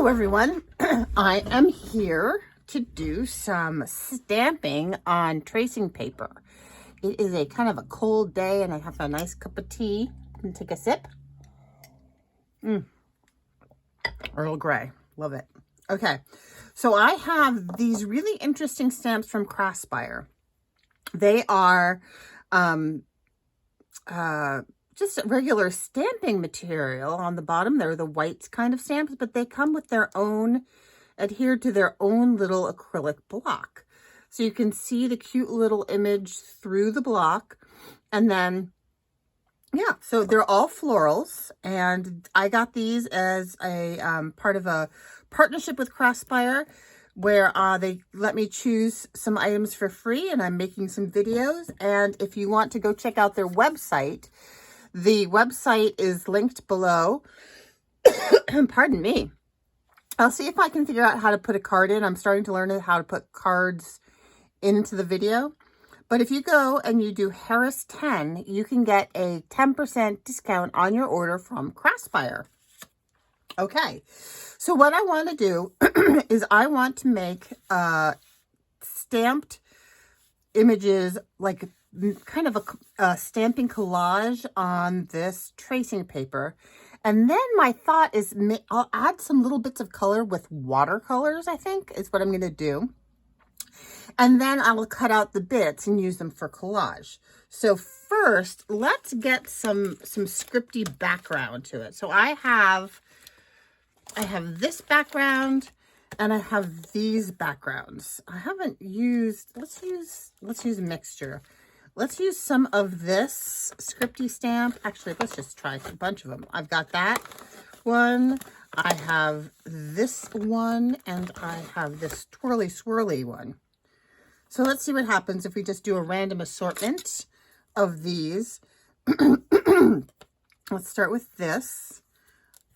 Hello everyone, I am here to do some stamping on tracing paper. It is a kind of a cold day and I have a nice cup of tea. I'm gonna take a sip. Earl Grey, love it. Okay, so I have these really interesting stamps from Craspire. They are just regular stamping material on the bottom. They're the white kind of stamps, but they come with their own, adhered to their own little acrylic block. So you can see the cute little image through the block. And then, yeah, so they're all florals. And I got these as a part of a partnership with Craspire, where they let me choose some items for free, and I'm making some videos. And if you want to go check out their website, the website is linked below. Pardon me. I'll see if I can figure out how to put a card in. I'm starting to learn how to put cards into the video. But if you go and you do Harris 10, you can get a 10% discount on your order from Craspire. Okay, so what I want to do is I want to make stamped images, like kind of a stamping collage on this tracing paper. And then my thought is I'll add some little bits of color with watercolors, I think is what I'm going to do. And then I will cut out the bits and use them for collage. So first, let's get some scripty background to it. So I have this background and I have these backgrounds. I haven't used, let's use a mixture. Let's use some of this scripty stamp. Actually, let's just try a bunch of them. I've got that one. I have this one, and I have this twirly swirly one. So let's see what happens if we just do a random assortment of these. Let's start with this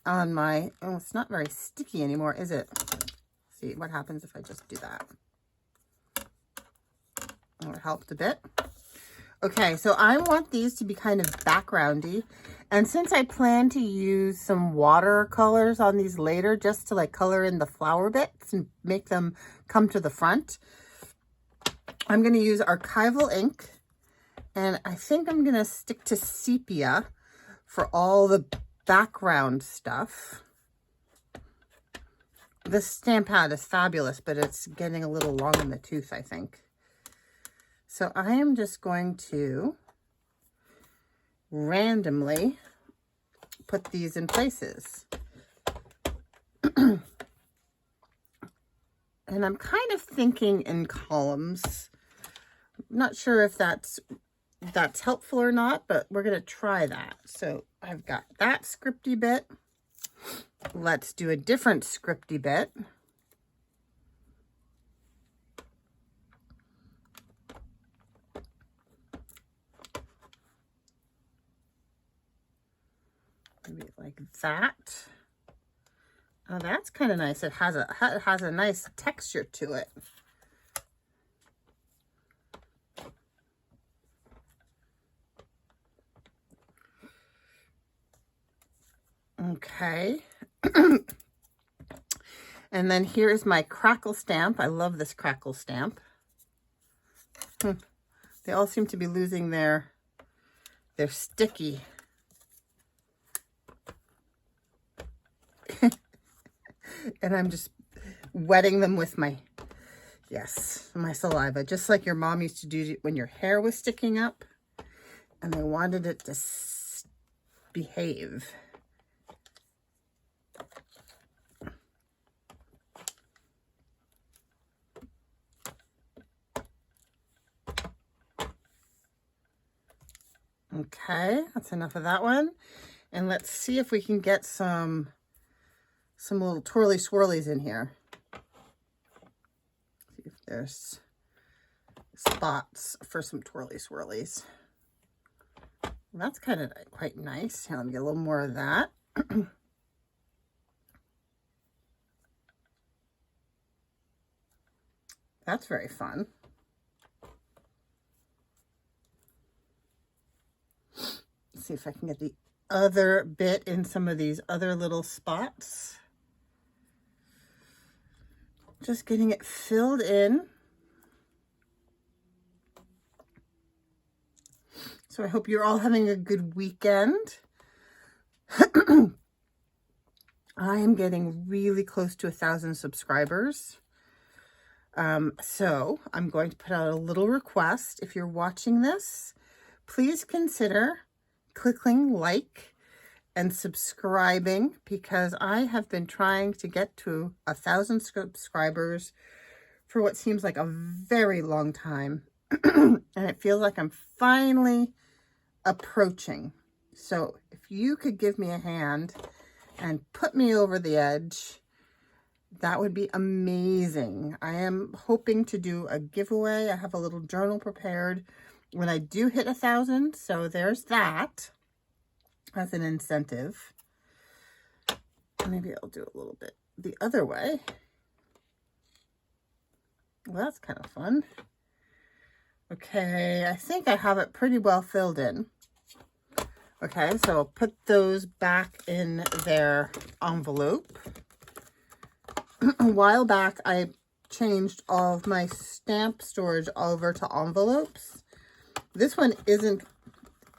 on my, oh, it's not very sticky anymore, is it? Let's see what happens if I just do that. Oh, it helped a bit. Okay, so I want these to be kind of backgroundy. And since I plan to use some watercolors on these later, just to like color in the flower bits and make them come to the front, I'm going to use archival ink. And I think I'm going to stick to sepia for all the background stuff. This stamp pad is fabulous, but it's getting a little long in the tooth, I think. So I am just going to randomly put these in places. And I'm kind of thinking in columns. I'm not sure if that's helpful or not, but we're going to try that. So I've got that scripty bit. Let's do a different scripty bit. Maybe like that. Oh, that's kind of nice. It has a nice texture to it. Okay. And then here is my crackle stamp. I love this crackle stamp. They all seem to be losing their sticky. And I'm just wetting them with my saliva, just like your mom used to do when your hair was sticking up and they wanted it to behave. Okay, that's enough of that one. And let's see if we can get some little twirly swirlies in here. See if there's spots for some twirly swirlies. That's kind of quite nice. Here, let me get a little more of that. That's very fun. Let's see if I can get the other bit in some of these other little spots. Just getting it filled in. So I hope you're all having a good weekend. I am getting really close to 1,000 subscribers. So I'm going to put out a little request. If you're watching this, please consider clicking like and subscribing, because I have been trying to get to 1,000 subscribers for what seems like a very long time. And it feels like I'm finally approaching. So if you could give me a hand and put me over the edge, that would be amazing. I am hoping to do a giveaway. I have a little journal prepared when I do hit 1,000. So there's that as an incentive. Maybe I'll do a little bit the other way. Well, that's kind of fun. Okay, I think I have it pretty well filled in. Okay, so I'll put those back in their envelope. A while back, I changed all of my stamp storage over to envelopes. This one isn't,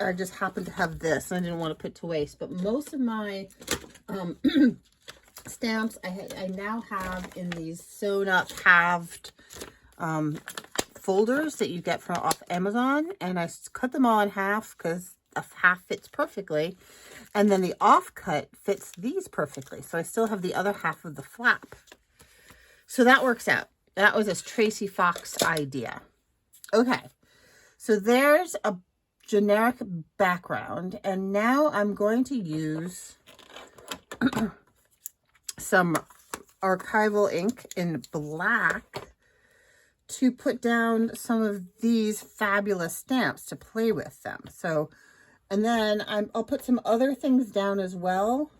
I just happen to have this, and I didn't want to put to waste, but most of my stamps I now have in these sewn up halved folders that you get from off Amazon, and I cut them all in half because a half fits perfectly, and then the offcut fits these perfectly, so I still have the other half of the flap. So that works out. That was a Tracy Fox idea. Okay, so there's a generic background, and now I'm going to use some archival ink in black to put down some of these fabulous stamps to play with them. So, and then I'll put some other things down as well.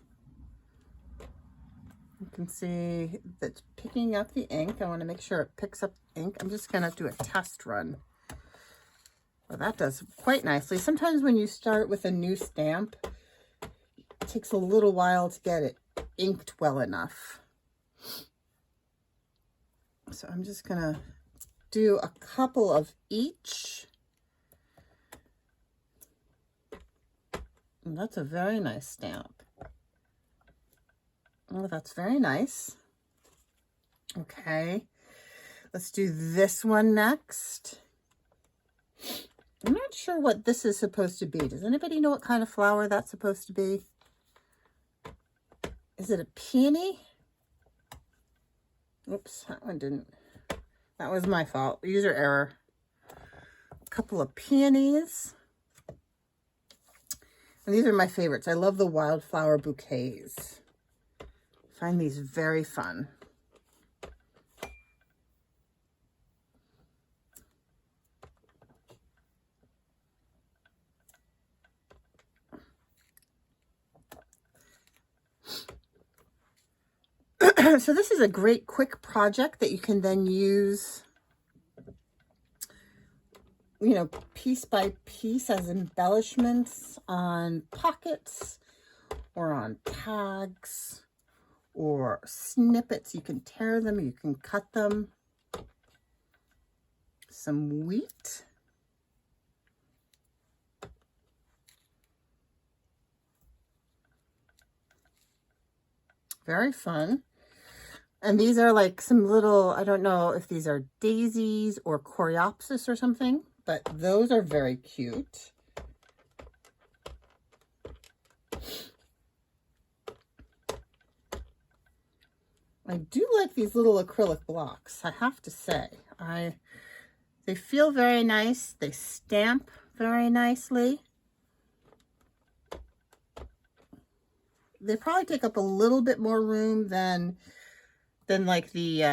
You can see that's picking up the ink. I want to make sure it picks up ink. I'm just going to do a test run. Well, that does quite nicely. Sometimes when you start with a new stamp, it takes a little while to get it inked well enough. So I'm just going to do a couple of each. And that's a very nice stamp. Oh, that's very nice. Okay, let's do this one next. I'm not sure what this is supposed to be. Does anybody know what kind of flower that's supposed to be? Is it a peony? Oops, that one didn't. That was my fault. User error. A couple of peonies. And these are my favorites. I love the wildflower bouquets. I find these very fun. So this is a great quick project that you can then use, you know, piece by piece as embellishments on pockets or on tags or snippets. You can tear them, you can cut them. Some wheat. Very fun. And these are like some little, I don't know if these are daisies or coreopsis or something, but those are very cute. I do like these little acrylic blocks, I have to say. They feel very nice. They stamp very nicely. They probably take up a little bit more room than like the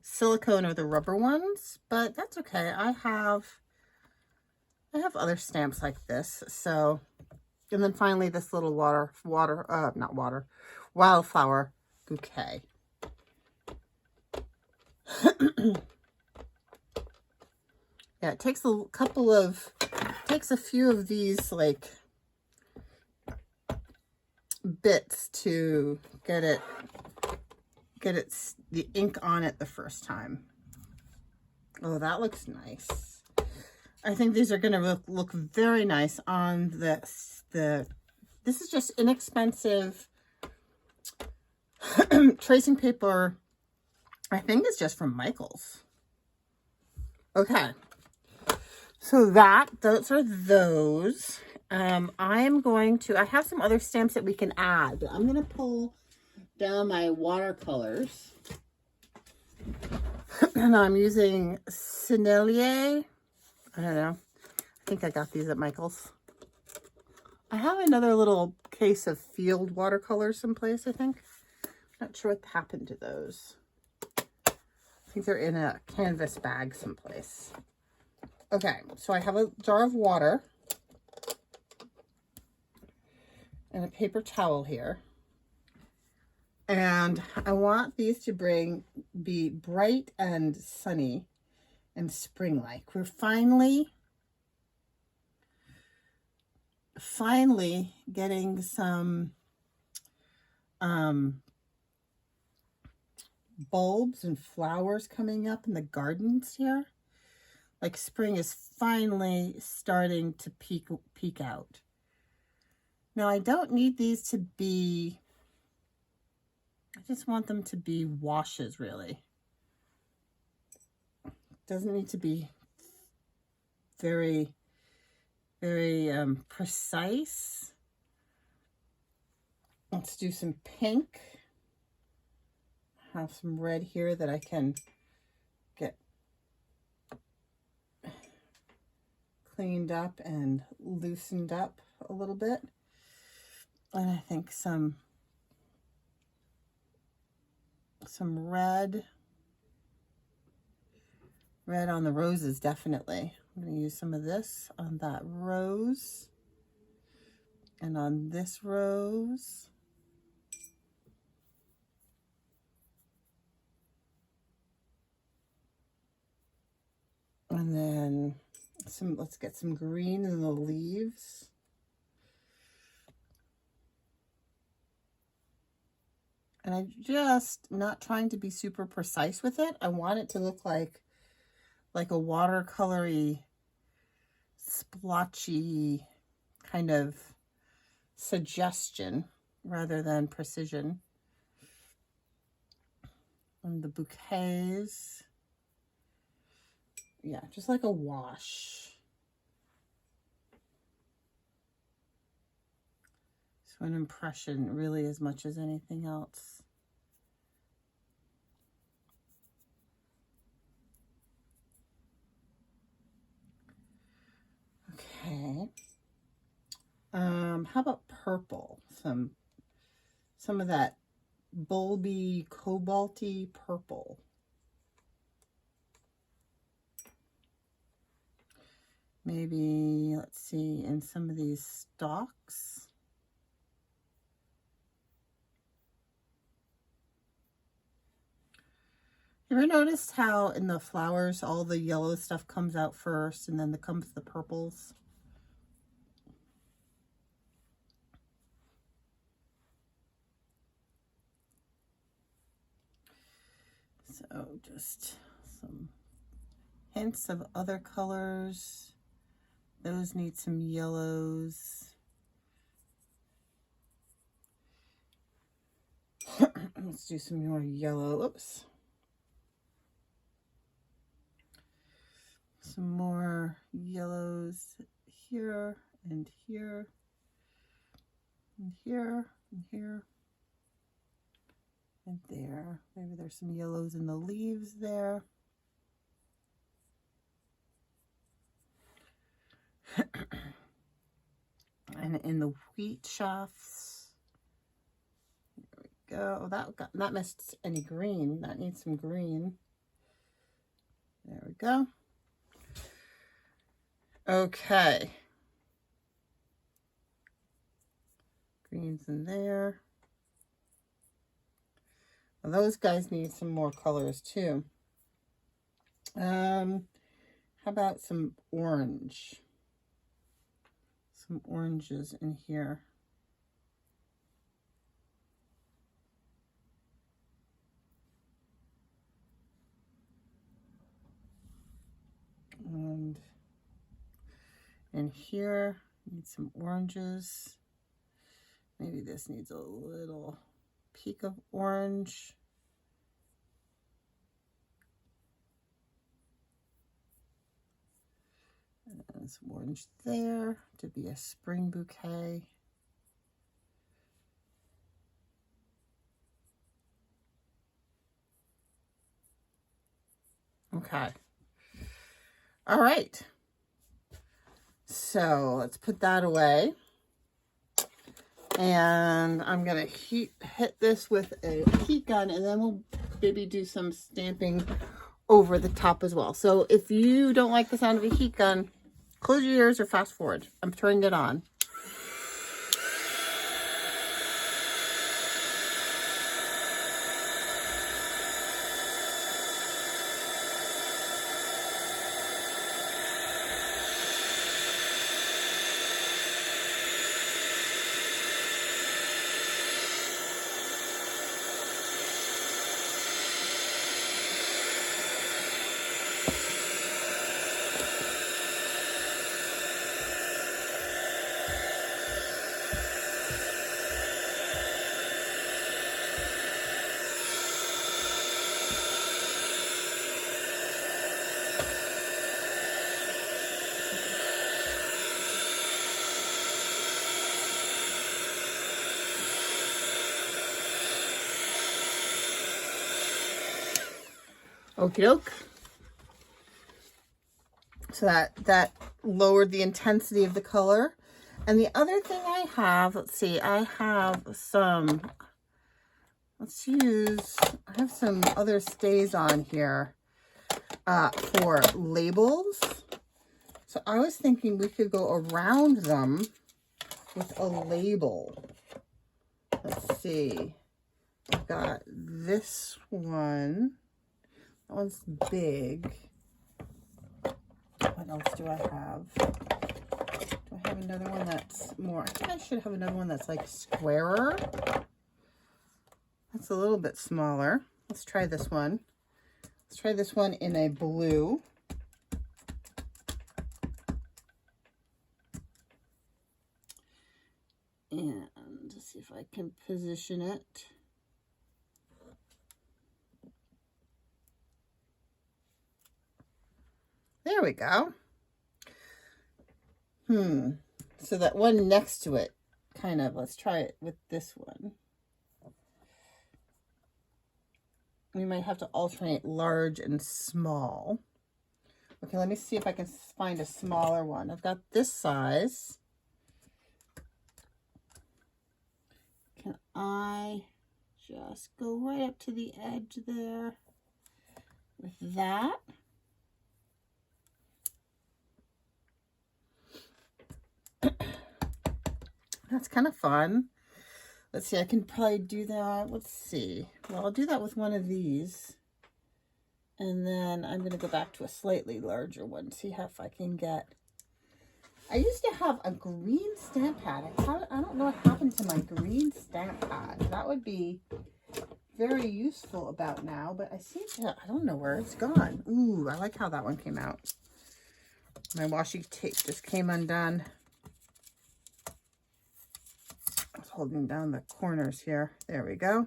silicone or the rubber ones, but that's okay. I have other stamps like this. So, and then finally this little wildflower bouquet. Yeah, it takes a few of these like bits to get it get the ink on it the first time. Oh, that looks nice. I think these are going to look very nice on this. This is just inexpensive tracing paper. I think it's just from Michael's. Okay. So those are those. I have some other stamps that we can add. I'm going to pull down my watercolors. And I'm using Sennelier. I don't know. I think I got these at Michael's. I have another little case of field watercolors someplace, I think. Not sure what happened to those. I think they're in a canvas bag someplace. Okay, so I have a jar of water and a paper towel here. And I want these to be bright and sunny and spring-like. We're finally getting some bulbs and flowers coming up in the gardens here. Like spring is finally starting to peek out. Now I don't need these to be, I just want them to be washes really. Doesn't need to be very, very precise. Let's do some pink. Have some red here that I can get cleaned up and loosened up a little bit. And I think some red on the roses, definitely. I'm going to use some of this on that rose and on this rose. And then let's get some green in the leaves. And I'm just not trying to be super precise with it. I want it to look like a watercolory, splotchy kind of suggestion rather than precision. And the bouquets. Yeah, just like a wash. So an impression really as much as anything else. Okay. How about purple? Some of that bulby, cobalty purple. Maybe, let's see, in some of these stalks. You ever noticed how in the flowers all the yellow stuff comes out first and then comes the purples? So just some hints of other colors. Those need some yellows. Let's do some more yellow. Oops. Some more yellows here and here and here and here and there. Maybe there's some yellows in the leaves there. And in the wheat shafts. There we go. Oh, that missed any green. That needs some green. There we go. Okay. Greens in there. Well, those guys need some more colors too. How about some orange? Some oranges in here. And here, need some oranges. Maybe this needs a little peak of orange. And some orange there to be a spring bouquet. Okay. All right. So let's put that away. And I'm going to hit this with a heat gun, and then we'll maybe do some stamping over the top as well. So if you don't like the sound of a heat gun, close your ears or fast forward. I'm turning it on. Okie doke. So that lowered the intensity of the color. And the other thing I have, let's see, I have some, I have some other stays on here for labels. So I was thinking we could go around them with a label. Let's see. I've got this one. That one's big. What else do I have? Do I have another one that's more? I think I should have another one that's like squarer. That's a little bit smaller. Let's try this one. Let's try this one in a blue. And let's see if I can position it. There we go. So that one next to it, kind of, let's try it with this one. We might have to alternate large and small. Okay, let me see if I can find a smaller one. I've got this size. Can I just go right up to the edge there with that? That's kind of fun. Let's see, I can probably do that. Let's see. Well, I'll do that with one of these. And then I'm going to go back to a slightly larger one. See how if I can get... I used to have a green stamp pad. I don't know what happened to my green stamp pad. That would be very useful about now. But I seem to... I don't know where it's gone. Ooh, I like how that one came out. My washi tape just came undone. Holding down the corners here. There we go.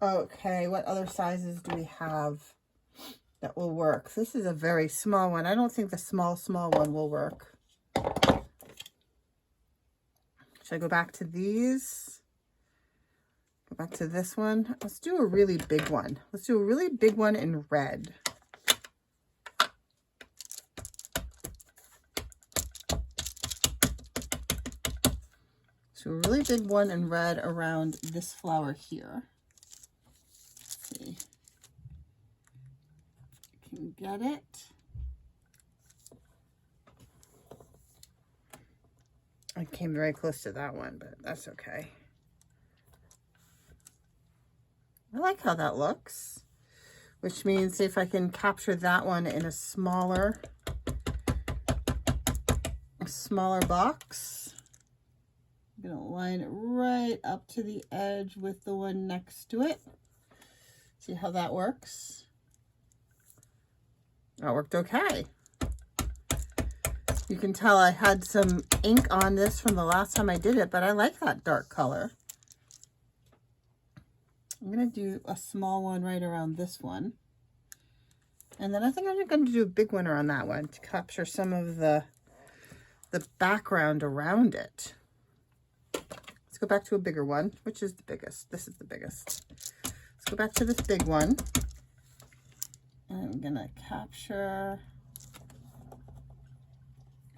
Okay, what other sizes do we have that will work? This is a very small one. I don't think the small one will work. Should I go back to these? Go back to this one. Let's do a really big one. Let's do a really big one in red. So a really big one in red around this flower here. Let's see. I can get it. I came very close to that one, but that's okay. I like how that looks, which means if I can capture that one in a smaller box. I'm going to line it right up to the edge with the one next to it. See how that works? That worked okay. You can tell I had some ink on this from the last time I did it, but I like that dark color. I'm going to do a small one right around this one. And then I think I'm going to do a big one around that one to capture some of the background around it. Let's go back to a bigger one. Which is the biggest? This is the biggest. Let's go back to this big one. I'm going to capture...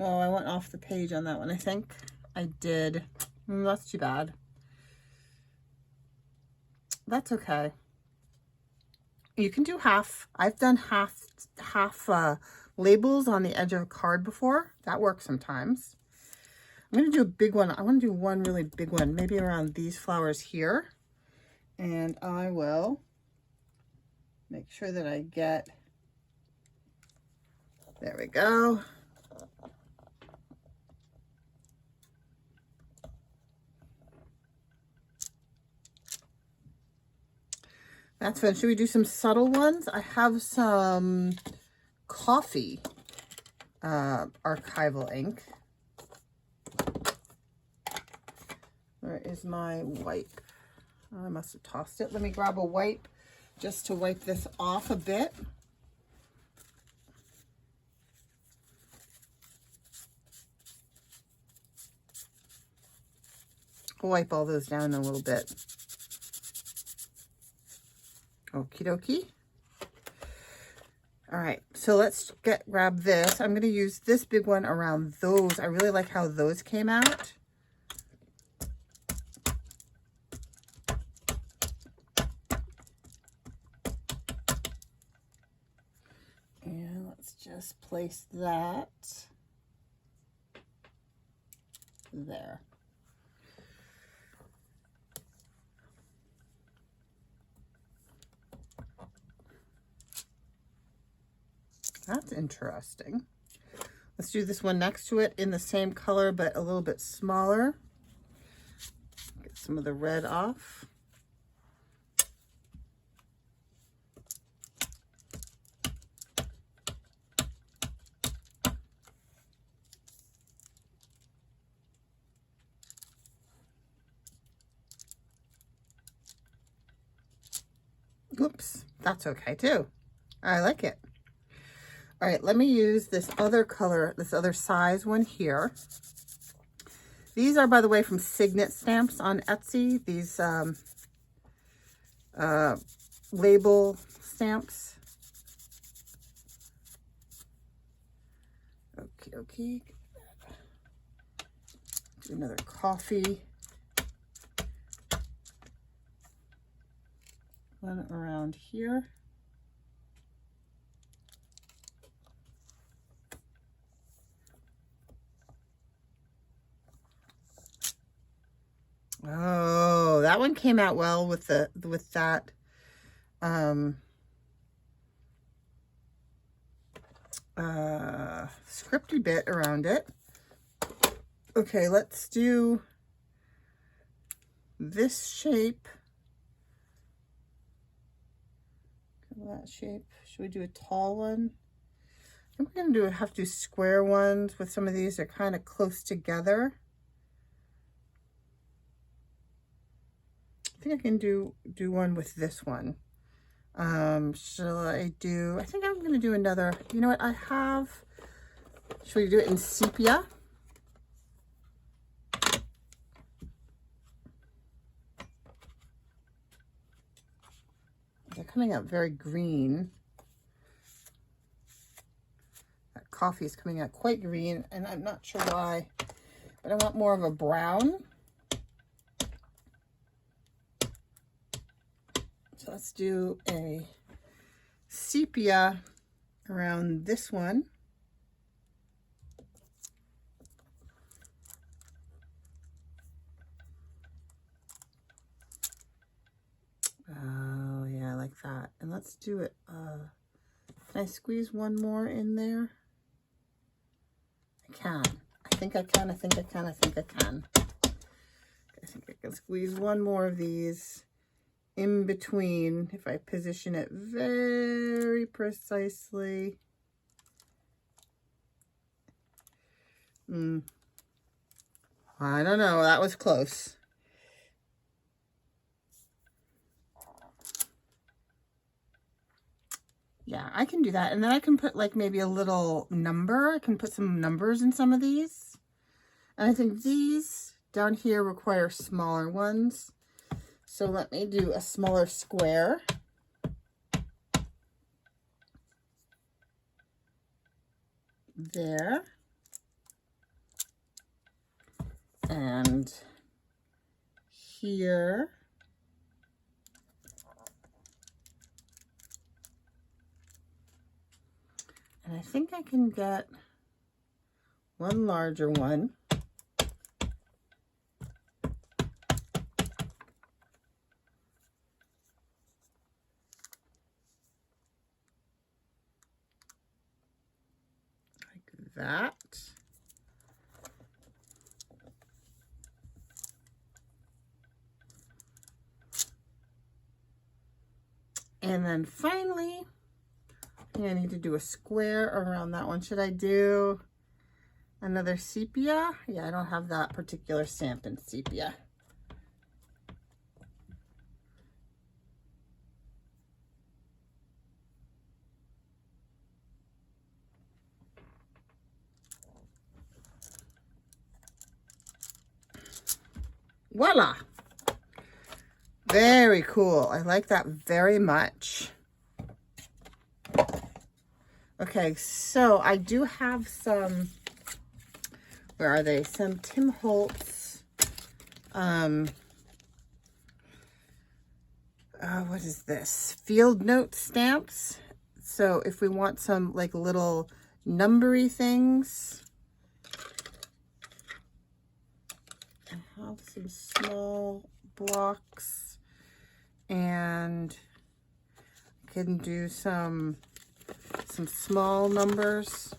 Oh, I went off the page on that one, I think. I did. That's too bad. That's okay. You can do half. I've done half labels on the edge of a card before. That works sometimes. I'm going to do a big one. I want to do one really big one, maybe around these flowers here. And I will make sure that I get, there we go. That's fun. Should we do some subtle ones? I have some coffee archival ink. Where is my wipe? Oh, I must have tossed it. Let me grab a wipe just to wipe this off a bit. I'll wipe all those down a little bit. Okie dokie. All right, so let's grab this. I'm going to use this big one around those. I really like how those came out. And let's just place that there. That's interesting. Let's do this one next to it in the same color, but a little bit smaller. Get some of the red off. Oops, that's okay too. I like it. All right, let me use this other color, this other size one here. These are, by the way, from Signet Stamps on Etsy. These label stamps. Okay, okay. Do another coffee. One around here. Oh, that one came out well with that scripty bit around it. Okay, let's do this shape. That shape. Should we do a tall one? I think we're gonna have to do square ones with some of these. They're kind of close together. I think I can do one with this one. Shall I do, I think I'm going to do another, you know what I have, should we do it in sepia? They're coming out very green. That coffee is coming out quite green, and I'm not sure why, but I want more of a brown. So let's do a sepia around this one. Oh yeah, I like that. And let's do it. Can I squeeze one more in there? I can. I think I can. I think I can. I think I can. I think I can squeeze one more of these in between if I position it very precisely. I don't know. That was close. Yeah, I can do that. And then I can put like maybe a little number. I can put some numbers in some of these. And I think these down here require smaller ones. So let me do a smaller square. There. And here. And I think I can get one larger one. Like that. And then finally, I think I need to do a square around that one. Should I do another sepia? Yeah, I don't have that particular stamp in sepia. Voila! Very cool. I like that very much. Okay, so I do have some, where are they? Some Tim Holtz, what is this? Field note stamps. So if we want some like little numbery things, I have some small blocks and I can do some small numbers.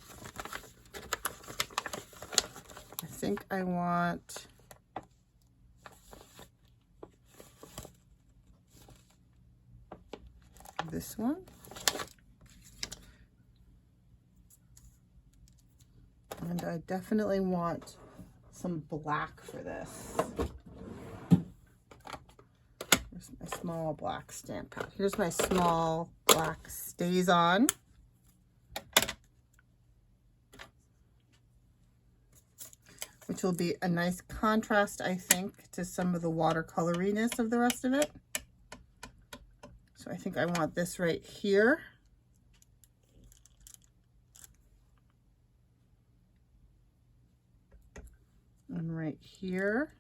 I think I want this one. And I definitely want some black for this. Here's my small black stamp pad. Here's my small black Stays On. Which will be a nice contrast, I think, to some of the watercoloriness of the rest of it. So I think I want this right here. And right here.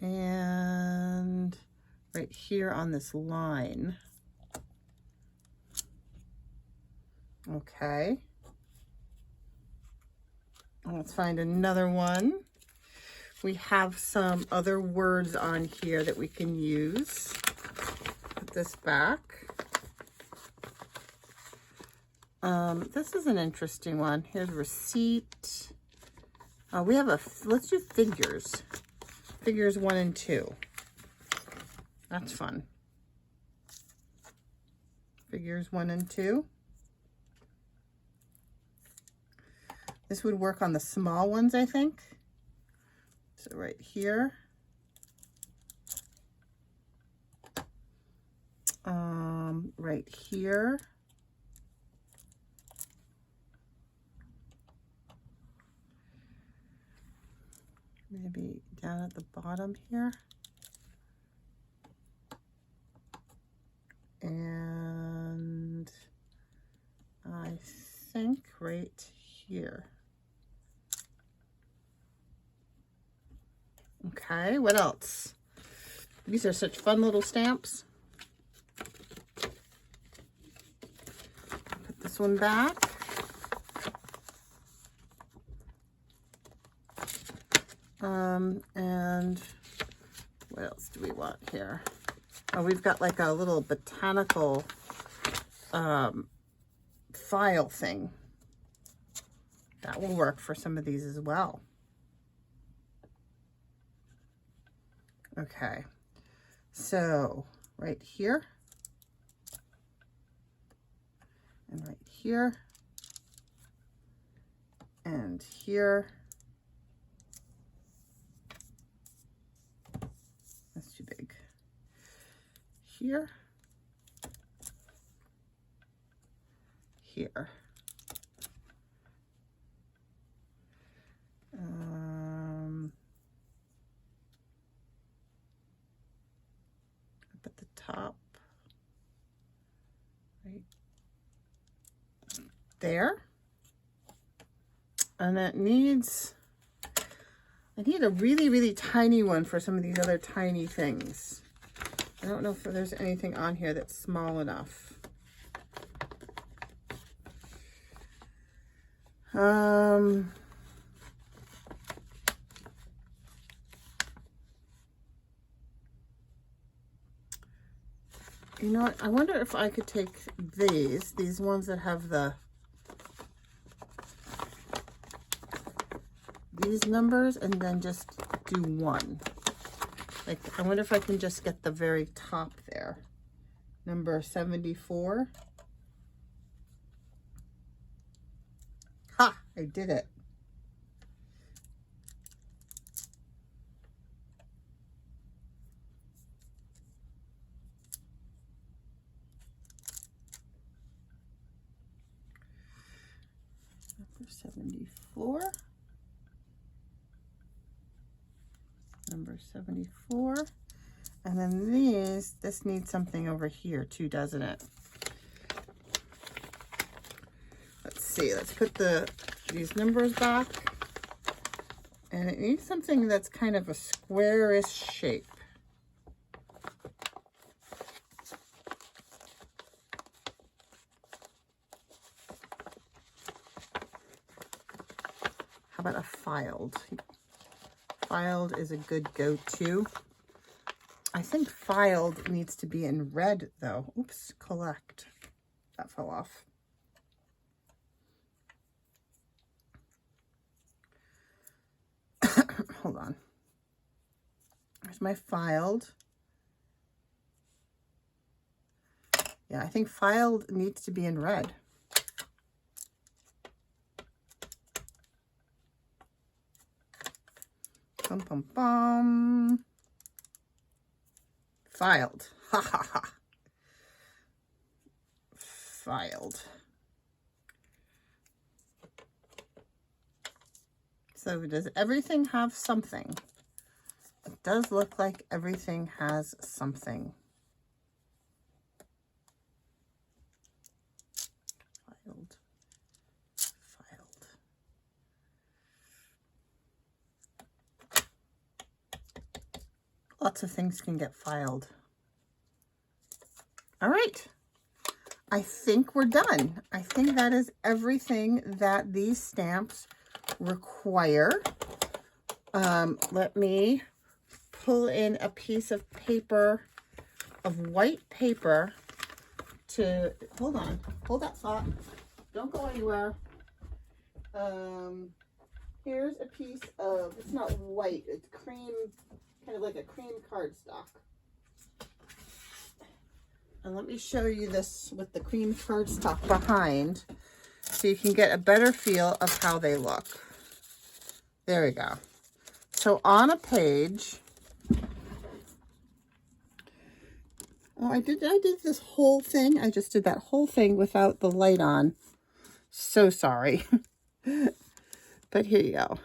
And right here on this line. Okay. Let's find another one. We have some other words on here that we can use. Put this back. This is an interesting one. Here's receipt. We have let's do figures. Figures 1 and 2. That's fun. Figures 1 and 2. This would work on the small ones, I think. So right here. Right here. Maybe down at the bottom here. And I think right here. Okay, what else? These are such fun little stamps. Put this one back. And what else do we want here? Oh, we've got like a little botanical file thing. That will work for some of these as well. Okay, so right here. and right here, and here. That's too big. Here, here. Up at the top, right there. And that needs, I need a really, really tiny one for some of these other tiny things. I don't know if there's anything on here that's small enough. You know what? I wonder if I could take these ones that have these numbers, and then just do one. Like, I wonder if I can just get the very top there. Number 74. Ha! I did it. Number 74. Number 74. And then this needs something over here too, doesn't it? Let's see, let's put these numbers back. And it needs something that's kind of a squarish shape. How about a filed? Filed is a good go-to. I think filed needs to be in red though. Oops, collect. That fell off. Hold on. There's my filed. Yeah, I think filed needs to be in red. Bum, bum, bum. Filed. Ha, ha, ha. Filed. So does everything have something? It does look like everything has something. Filed. Filed. Lots of things can get filed. All right. I think we're done. I think that is everything that these stamps require. Let me pull in a piece of paper, of white paper to, hold on, hold that thought. Don't go anywhere. Here's a piece of, it's not white, it's cream, kind of like a cream cardstock. And let me show you this with the cream cardstock behind so you can get a better feel of how they look. There we go. So on a page, oh, I did this whole thing. I just did that whole thing without the light on. So sorry. But here you go.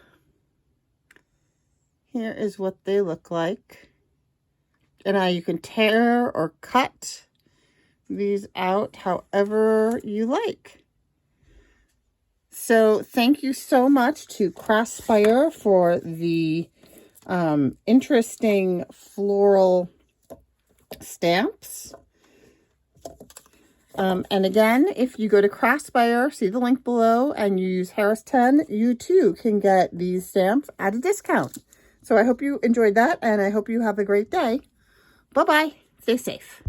Here is what they look like. And now you can tear or cut these out however you like. So thank you so much to Craspire for the interesting floral stamps. And again, if you go to Craspire, see the link below, and you use Harris 10, you too can get these stamps at a discount. So I hope you enjoyed that, and I hope you have a great day. Bye-bye. Stay safe.